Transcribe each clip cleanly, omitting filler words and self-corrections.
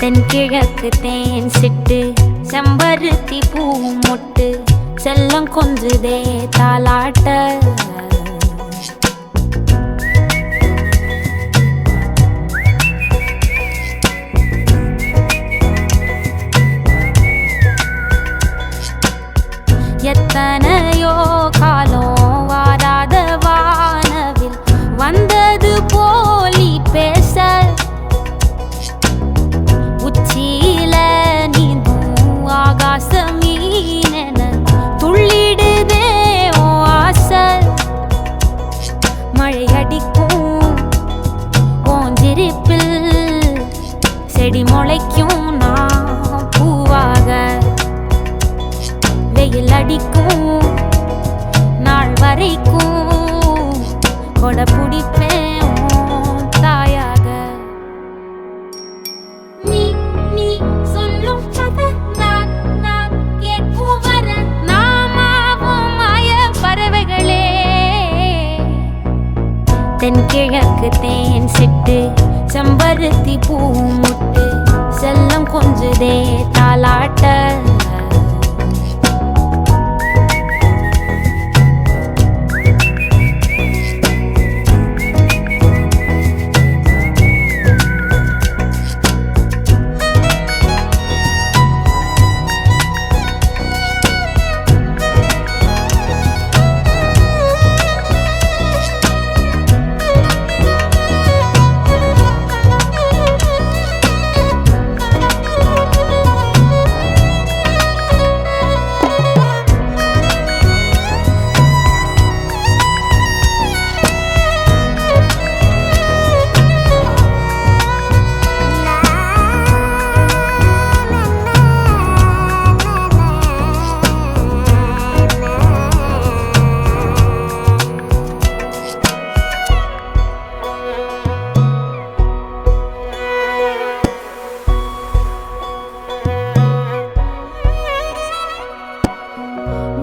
தென்கிழக்கு தேன் சிட்டு செம்பருத்தி பூ மொட்டு செல்லம் கொஞ்சுதே தாலாட்ட எத்தனையோ காலம் வாராத வானவில் வந்தது போலி பேச உச்சியில நீந்தும் ஆகாச மீனென துள்ளிடுதே ஓ ஆசை மழை அடிக்கும் ஓஞ்சிரிப்பில் செடி முளைக்கும் நான் பூவாக வெயில் அடிக்கும் நாள் வரைக்கும் கொடை பிடிப்பேன் தாயாக நீ நீ சொல்லும் கதை நான் கேட்கும் வர நாமாவும் மாய பறவைகளே தென்கிழக்கு தேன் சிட்டு செம்பருத்தி பூ முட்டு செல்லம் கொஞ்சுதே தாலாட்ட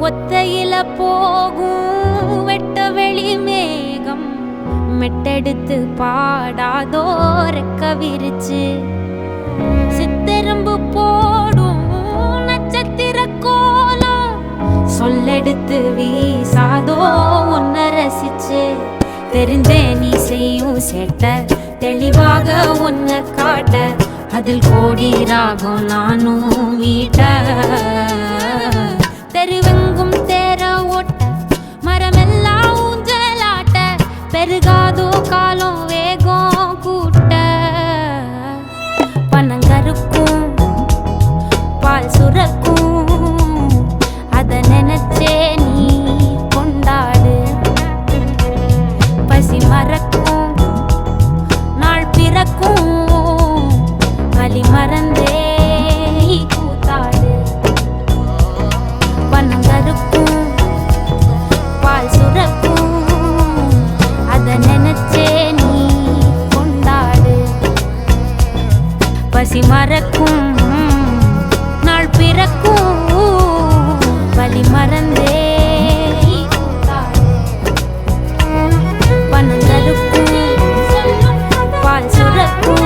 ஒத்தையில போகும் வெட்ட வெளி மேகம் மெட்டெடுத்து பாடாதோ ரெக்க விரிச்சு சித்தெரும்பு போடும் நட்சத்திர கோலம் சொல்லெடுத்து வீசாதோ உன்னை ரசிச்சு தெரிஞ்சே நீ செய்யும் சேட்ட தெளிவாக உன்னை காட்ட அதில் கோடி ராகம் நானும் மீட்ட தெருவெங்கும் தேர ஓட்ட மரமெல்லாம் ஊஞ்சலாட்ட பெருகாதோ காலம் வேகம் கூட்ட பனங்கருக்கும் பால் சுரக்கும் அத நினைச்சே நீ கொண்டாடு பசி மறக்கும் நாள் பிறக்கும் வலி மறந்தே கூத்தாடு பனங்கருக்கும் பால் சுரக்கும் அத நினைச்சே நீ கொண்டாடு பசி மறக்கும் நாள் பிறக்கும் வலி மறந்தே கூத்தாடு பனங்கருக்கும் பால் சுரக்கும்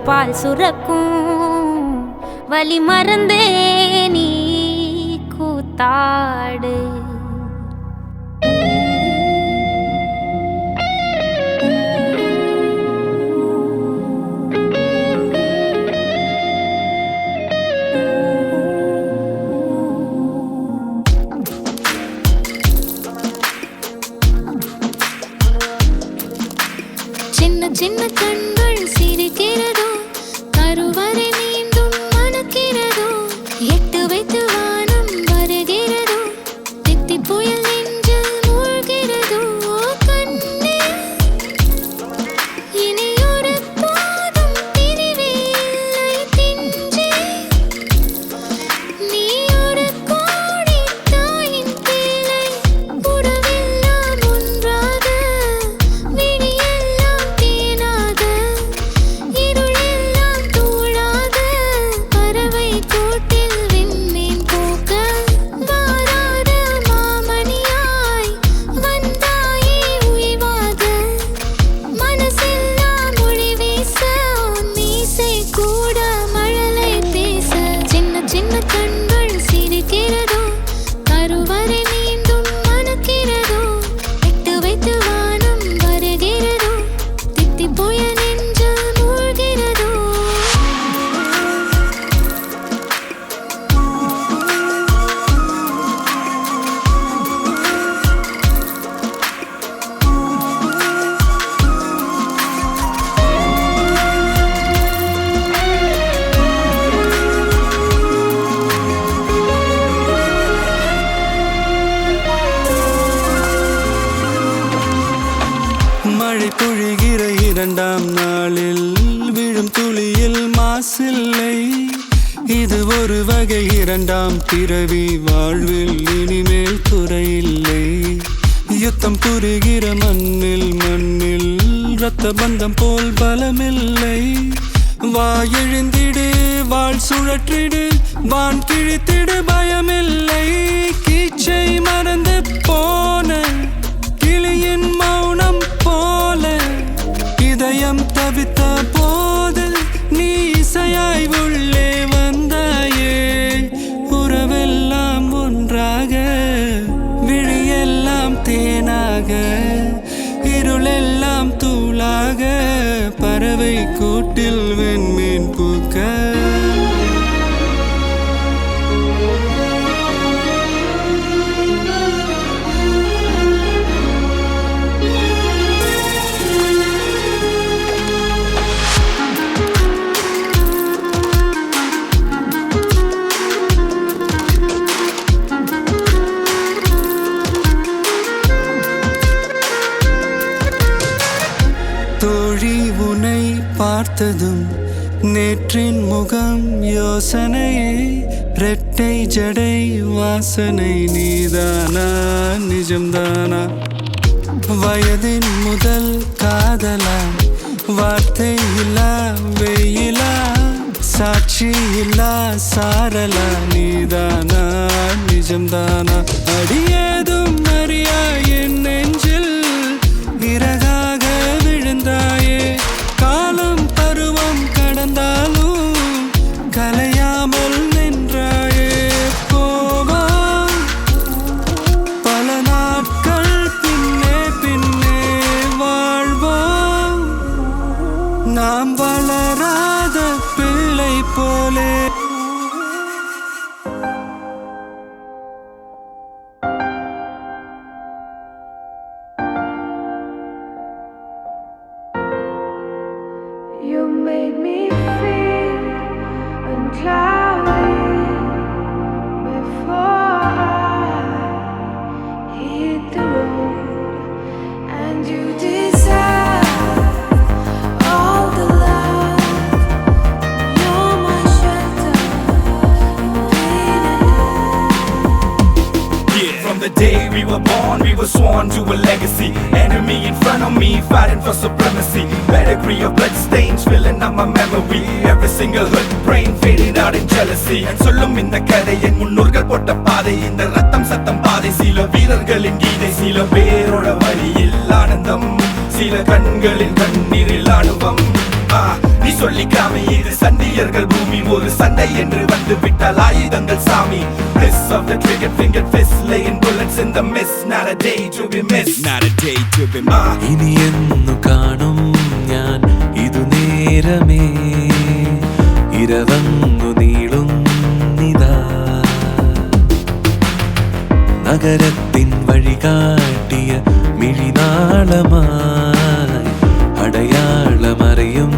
பால் சுரக்கும் வலி மறந்தே நீ கூத்தாடு சின்ன சின்ன கண்கள் சிரிக்கிறதோ கருவறை மீண்டும் மணக்கிறதோ எட்டு வைத்து வானம் வருகிறதோ தித்தி புயல் நெஞ்சில் மூழ்கிறதோ கண்ணே இனி ஒரு போதும் பிரிவே இல்லை பிஞ்சே நீ ஒரு கோடி தாயின் பிள்ளை உறவெல்லாம் ஒன்றாக விழியெல்லாம் தேனாக இது ஒரு வகை இரண்டாம் பிறவி வாழ்வில் இனிமேல் குறையில்லை யுத்தம் புரிகிற மண்ணில் இரத்த பந்தம் போல் பலமில்லை வா எழுந்திடு வாழ் சுழற்றிடு வான் கிழித்திடு பயமில்லை கீச்சை மறந்து போன கிளியின் மௌனம் போல இதயம் தவித்த போது நீ இசையாய் உள்ளே வந்தாயே உறவெல்லாம் ஒன்றாக விழியெல்லாம் தேனாக இருளெல்லாம் தூளாக பறவை கூட்டில் வெண்மீன் பூக்க தோழி உனை பார்த்ததும் நேற்றின் முகம் யோசனையே ரெட்டை ஜடை வாசனை நீதானா நிஜம்தானா வயதின் முதல் காதலா வார்த்தை இல்லா வெயிலா சாட்சி இல்லா சாரலா நீதானா நிஜம்தானா அடியேதும் அறியா என் நெஞ்சில் இறகாக விழுந்தாயே காலம் பருவம் கடந்தாலும் கலையாமல் நின்றாயே போவா பல நாட்கள் பின்னே பின்னே வாழ்வோம் நாம் வளராத பிள்ளை போலே You made me feel uncloudy before I hit the road, and you deserve all the love. You're my shelter in pain and Yeah, from the day we were born, we were sworn to a legacy. Enemy in front of me, fighting for supremacy. Pedigree of blood stains filling up my memory. Every single hurt brain fading out in jealousy. And சொல்லும் இந்த கதை என் முன்னோர்கள் போட்ட பாதை இந்த ரத்தம் சத்தம் பாதை சில வீரர்களின் கீதை சில பேரோட வழியில் ஆனந்தம் சில கண்களின் கண்ணீரில் ஆணுவம் நீ சொல்லிக்காம இது சண்டியர்கள் பூமி ஒரு சண்டை என்று வந்து விட்டால் ஆயுதங்கள் சாமி Bliss of the trigger finger fist laying bullets in the mist not a day to be missed not a day to be missed ഇനി എന്നു കാണും ഞാൻ ഇതു നേരമേ ഇരവങ്ങു നീളുന്നിതാ നഗരത്തിൻ വഴി കാട്ടിയ മിഴിനാളമായി അടയാളമറിയും